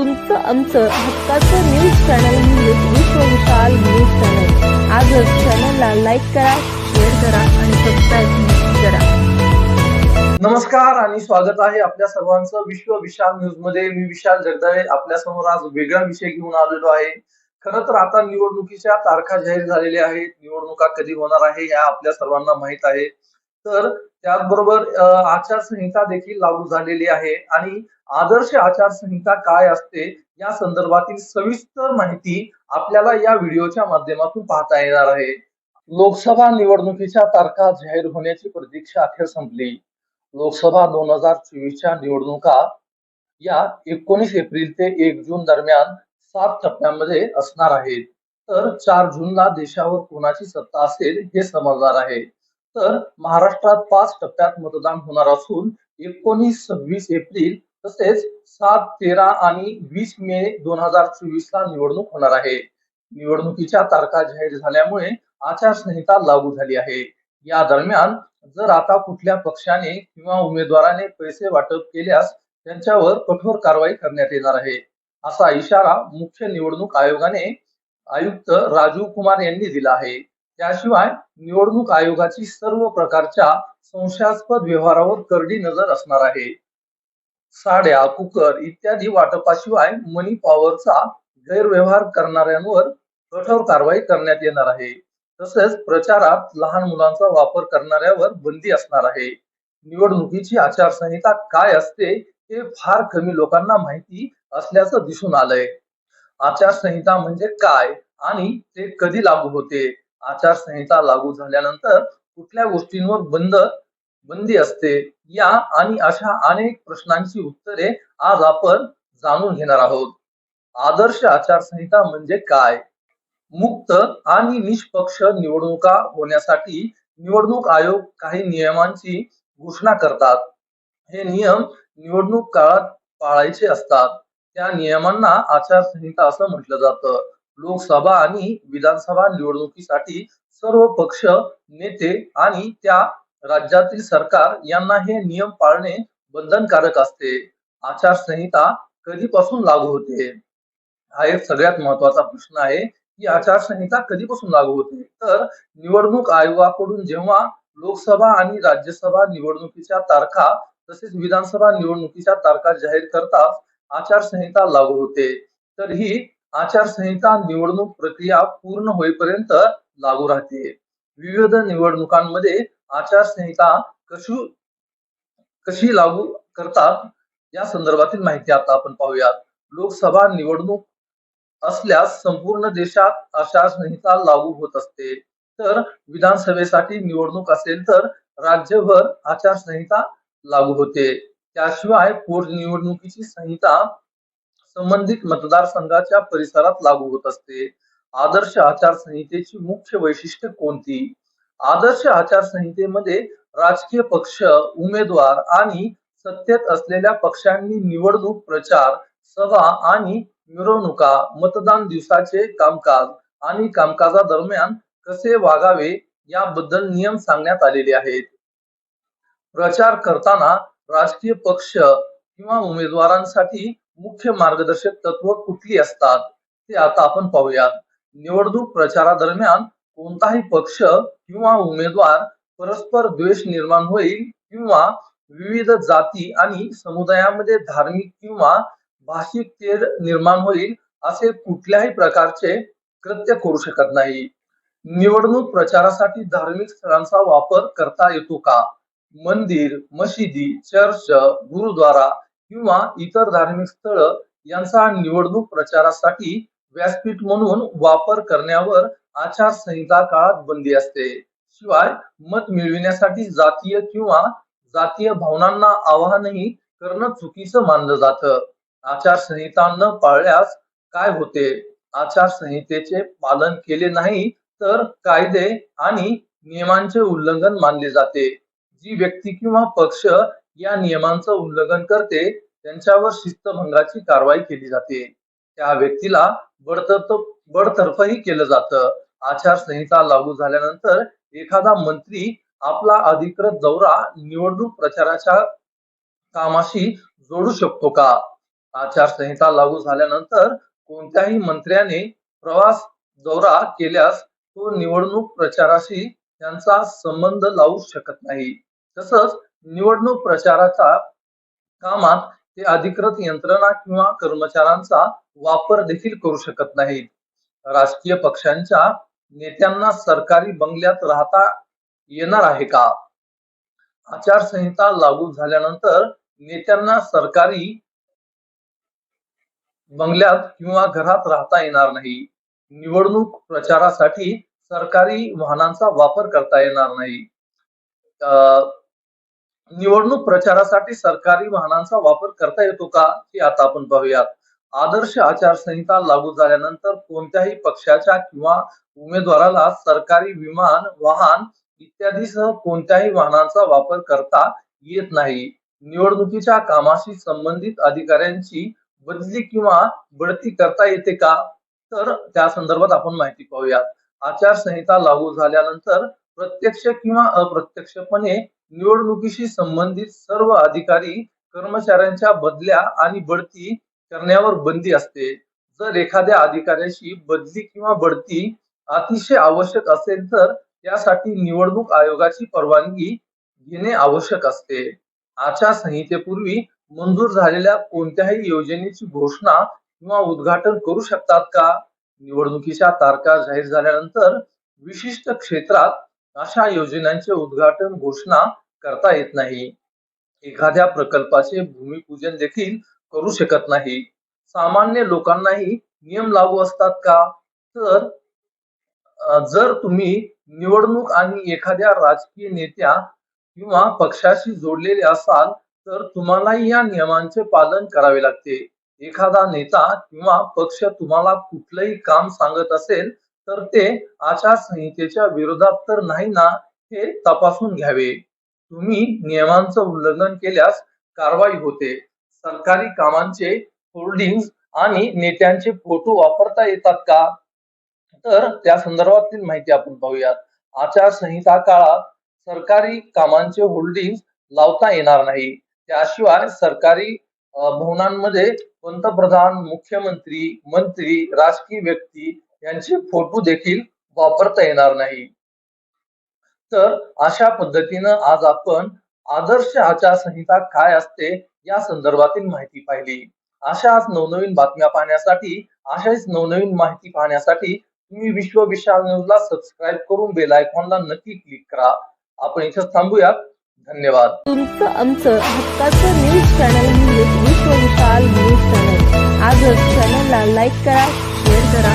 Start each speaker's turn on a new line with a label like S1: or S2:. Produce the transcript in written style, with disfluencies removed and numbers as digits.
S1: तुमचं आमचं हक्काचं न्यूज चॅनल म्हणजे विश्व विशाल न्यूज चॅनल। आजच चॅनलला लाईक करा, शेअर करा आणि सबस्क्राईब करा।
S2: नमस्कार आणि स्वागत आहे आपल्या सर्वांचं विश्व विशाल न्यूज मध्ये। मी विशाल जगदाळे आपल्या समोर आज वेगळा विषय घेऊन आलेलो आहे। खरं तर आता निवडणुकीच्या तारखा जाहीर झालेल्या आहेत, निवडणुका कधी होणार आहे या आपल्या सर्वांना माहित आहे। तर त्याचबरोबर आचारसंहिता देखील लागू झालेली आहे आणि आदर्श आचारसंहिता काय असते या संदर्भातील सविस्तर माहिती आपल्याला या व्हिडिओच्या माध्यमातून पाहता येणार आहे। लोकसभा निवडणुकीच्या तारखा जाहीर होण्याची प्रतीक्षा अखेर संपली। लोकसभा 2024च्या निवडणुका या 19 एप्रिल ते 1 जून दरम्यान 7 टप्प्यांमध्ये असणार आहेत। तर 4 जूनला देशावर कोणाची सत्ता असेल हे समजणार आहे। तर महाराष्ट्रात 5 टप्प्यात मतदान होणार असून 19, 26 एप्रिल तसेच 7, 13 आणि 20 मे 2024 ला निवडणूक होणार आहे। निवडणुकीच्या तारखा जाहीर झाल्यामुळे आचारसंहिता लागू झाली आहे। या दरम्यान जर आता कुठल्या पक्षाने किंवा उमेदवाराने पैसे वाटप केल्यास त्यांच्यावर कठोर कारवाई करण्यात येणार आहे, असा इशारा मुख्य निवडणूक आयुक्त राजीव कुमार यांनी दिला आहे। त्याशिवाय निवडणूक आयोगाची सर्व प्रकारच्या संशयास्पद व्यवहारावर करडी नजर असणार आहे। साड्या, कुकर इत्यादी वाटपाशिवाय मनी पॉवरचा गैरव्यवहार करणाऱ्यांवर कठोर कारवाई करण्यात येणार आहे। तसेच प्रचारात लहान मुलांचा वापर करणाऱ्यावर बंदी असणार आहे। निवडणुकीची आचारसंहिता काय असते हे फार कमी लोकांना माहिती असल्याचं दिसून आलंय। आचारसंहिता म्हणजे काय आणि ते कधी लागू होते, आचारसंहिता लागू झाल्यानंतर कुठल्या गोष्टींवर बंदी असते, या आणि अशा अनेक प्रश्नांची उत्तरे आज आपण जाणून घेणार आहोत। आदर्श आचारसंहिता म्हणजे काय? मुक्त आणि निष्पक्ष निवडणुका होण्यासाठी निवडणूक आयोग काही नियमांची घोषणा करतात। हे नियम निवडणूक काळात पाळायचे असतात। त्या नियमांना आचारसंहिता असं म्हटलं जातं। लोकसभा आणि विधानसभा निवडणुकीसाठी सर्व पक्ष, नेते आणि त्या राज्यातील सरकार यांना हे नियम पाळणे बंधनकारक असते। आचारसंहिता कधीपासून लागू होते? हा एक सगळ्यात महत्वाचा प्रश्न आहे की आचारसंहिता कधीपासून लागू होते। तर निवडणूक आयोगाकडून जेव्हा लोकसभा आणि राज्यसभा निवडणुकीच्या तारखा तसेच विधानसभा निवडणुकीच्या तारखा जाहीर करतात आचारसंहिता लागू होते। तर ही आचारसंहिता निवडणूक प्रक्रिया पूर्ण होईपर्यंत लागू राहते। विविध निवडणुकांमध्ये आचारसंहिता कशी लागू करतात या संदर्भातील माहिती आता आपण पाहूयात। लोकसभा निवडणूक असल्यास संपूर्ण देशात आचारसंहिता लागू होत असते। तर विधानसभेसाठी निवडणूक असेल तर राज्यभर आचारसंहिता लागू होते। त्याशिवाय पोटनिवडणुकीची संहिता संबंधित मतदारसंघाच्या परिसरात लागू होत असते। आदर्श आचारसंहितेची मुख्य वैशिष्ट्ये कोणती? आदर्श आचारसंहितेमध्ये राजकीय पक्ष, उमेदवार आणि सत्तेत असलेल्या पक्षांनी निवडणूक प्रचार, सभा आणि मिरवणुका, मतदान दिवसाचे कामकाज आणि कामकाजादरम्यान कसे वागावे याबद्दल नियम सांगण्यात आलेले आहेत। प्रचार करताना राजकीय पक्ष किंवा उमेदवारांसाठी मुख्य मार्गदर्शक तत्व कुठली असतात ते आता आपण पाहूयात। निवडणूक प्रचारादरम्यान कोणताही पक्ष किंवा उमेदवार परस्पर द्वेष निर्माण होईल किंवा विविध जाती आणि समुदायामध्ये धार्मिक किंवा भाषिक तेढ निर्माण होईल असे कुठल्याही प्रकारचे कृत्य करू शकत नाही। निवडणूक प्रचारासाठी धार्मिक स्थळांचा वापर करता येतो का? मंदिर, मशिदी, चर्च, गुरुद्वारा किंवा इतर धार्मिक स्थळ यांचा निवडणूक प्रचारासाठी व्यासपीठ म्हणून वापर करण्यावर आचारसंहिता काळात बंदी असते। शिवाय मत मिळविण्यासाठी जातीय भावनांना आवाहनही करणं चुकीचं मानलं जातं। आचारसंहिता न पाळल्यास काय होते? आचारसंहितेचे पालन केले नाही तर कायदे आणि नियमांचे उल्लंघन मानले जाते। जी व्यक्ती किंवा पक्ष या नियमांचं उल्लंघन करते त्यांच्यावर शिस्तभंगाची कारवाई केली जाते। त्या व्यक्तीला बडतर्फही केलं जातं। आचारसंहिता लागू झाल्यानंतर एखादा मंत्री आपला अधिकृत दौरा निवडणूक प्रचाराच्या कामाशी जोडू शकतो का? आचारसंहिता लागू झाल्यानंतर कोणत्याही मंत्र्याने प्रवास दौरा केल्यास तो निवडणूक प्रचाराशी त्यांचा संबंध लावू शकत नाही. तसंच निवडणूक प्रचाराच्या कामात ते अधिकृत यंत्रणा किंवा कर्मचाऱ्यांचा वापर देखील करू शकत नाहीत. राजकीय पक्षांच्या नेत्यांना सरकारी बंगल्यात राहता येणार आहे का? आचारसंहिता लागू झाल्यानंतर नेत्यांना सरकारी बंगल्यात किंवा घरात राहता येणार नाही. निवडणूक प्रचारासाठी सरकारी वाहनांचा वापर करता येणार नाही. निवडणूक प्रचारासाठी सरकारी वाहनांचा वापर करता येतो का हे आता आपण पाहूयात. आदर्श आचारसंहिता लागू झाल्यानंतर कोणत्याही पक्षाच्या किंवा उमेदवाराला सरकारी विमान, वाहन इत्यादीसह कोणत्याही वाहनांचा वापर करता येत नाही. निवडणुकीच्या कामाशी संबंधित अधिकाऱ्यांची बदली किंवा बढती करता येते का? तर त्या संदर्भात आपण माहिती पाहूयात. आचारसंहिता लागू झाल्यानंतर प्रत्यक्ष किंवा अप्रत्यक्षपणे निवडणुकीशी संबंधित सर्व अधिकारी कर्मचाऱ्यांच्या बदल्या आणि बढती करण्यावर बंदी असते. जर एखाद्या अधिकाऱ्याची बदली किंवा बढती अतिशय आवश्यक असेल तर त्यासाठी निवडणूक आयोगाची परवानगी घेणे आवश्यक असते. आचारसंहितेपूर्वी मंजूर झालेल्या कोणत्याही योजनेची घोषणा किंवा उद्घाटन करू शकतात का? निवडणुकीच्या तारखा जाहीर झाल्यानंतर विशिष्ट क्षेत्रात अशा योजनांचे उद्घाटन घोषणा करता येत नाही. एखाद्या प्रकल्पाचे भूमिपूजन देखील करू शकत नाही. सामान्य लोकांनाही नियम लागू असतात का? तर जर तुम्ही निवडणूक आणि एखाद्या राजकीय नेत्या किंवा पक्षाशी जोडलेले असाल तर तुम्हालाही या नियमांचे पालन करावे लागते. एखादा नेता किंवा पक्ष तुम्हाला कुठलंही काम सांगत असेल तर ते आचारसंहितेच्या विरोधात तर नाही ना हे तपासून घ्यावे. तुम्ही नियमांचं उल्लंघन केल्यास कारवाई होते. सरकारी कामांचे होर्डिंग्ज आणि नेत्यांचे फोटो वापरता येतात का? तर त्या संदर्भातील माहिती आपण पाहूयात. आचारसंहिता काळात सरकारी कामांचे होर्डिंग्ज लावता येणार नाही. त्याशिवाय सरकारी भवनांमध्ये पंतप्रधान, मुख्यमंत्री, मंत्री, राजकीय व्यक्ती यांचे फोटो देखील वापरता येणार नाही. तर अशा पद्धतीनं आज आपण आदर्श आचारसंहिता काय असते या संदर्भातील माहिती पाहिली. अशाच नवनवीन बातम्या पाहण्यासाठी, अशाच नवनवीन माहिती पाहण्यासाठी तुम्ही विश्व विशाल न्यूजला सबस्क्राईब करून बेल आयकॉनला नक्की क्लिक करा. आपण इथं थांबूयात. धन्यवाद.
S1: तुमचं आमचं हक्काचं न्यूज चॅनल म्हणजे विश्व विशाल न्यूज चॅनल. आजच चॅनलला लाईक करा, शेअर करा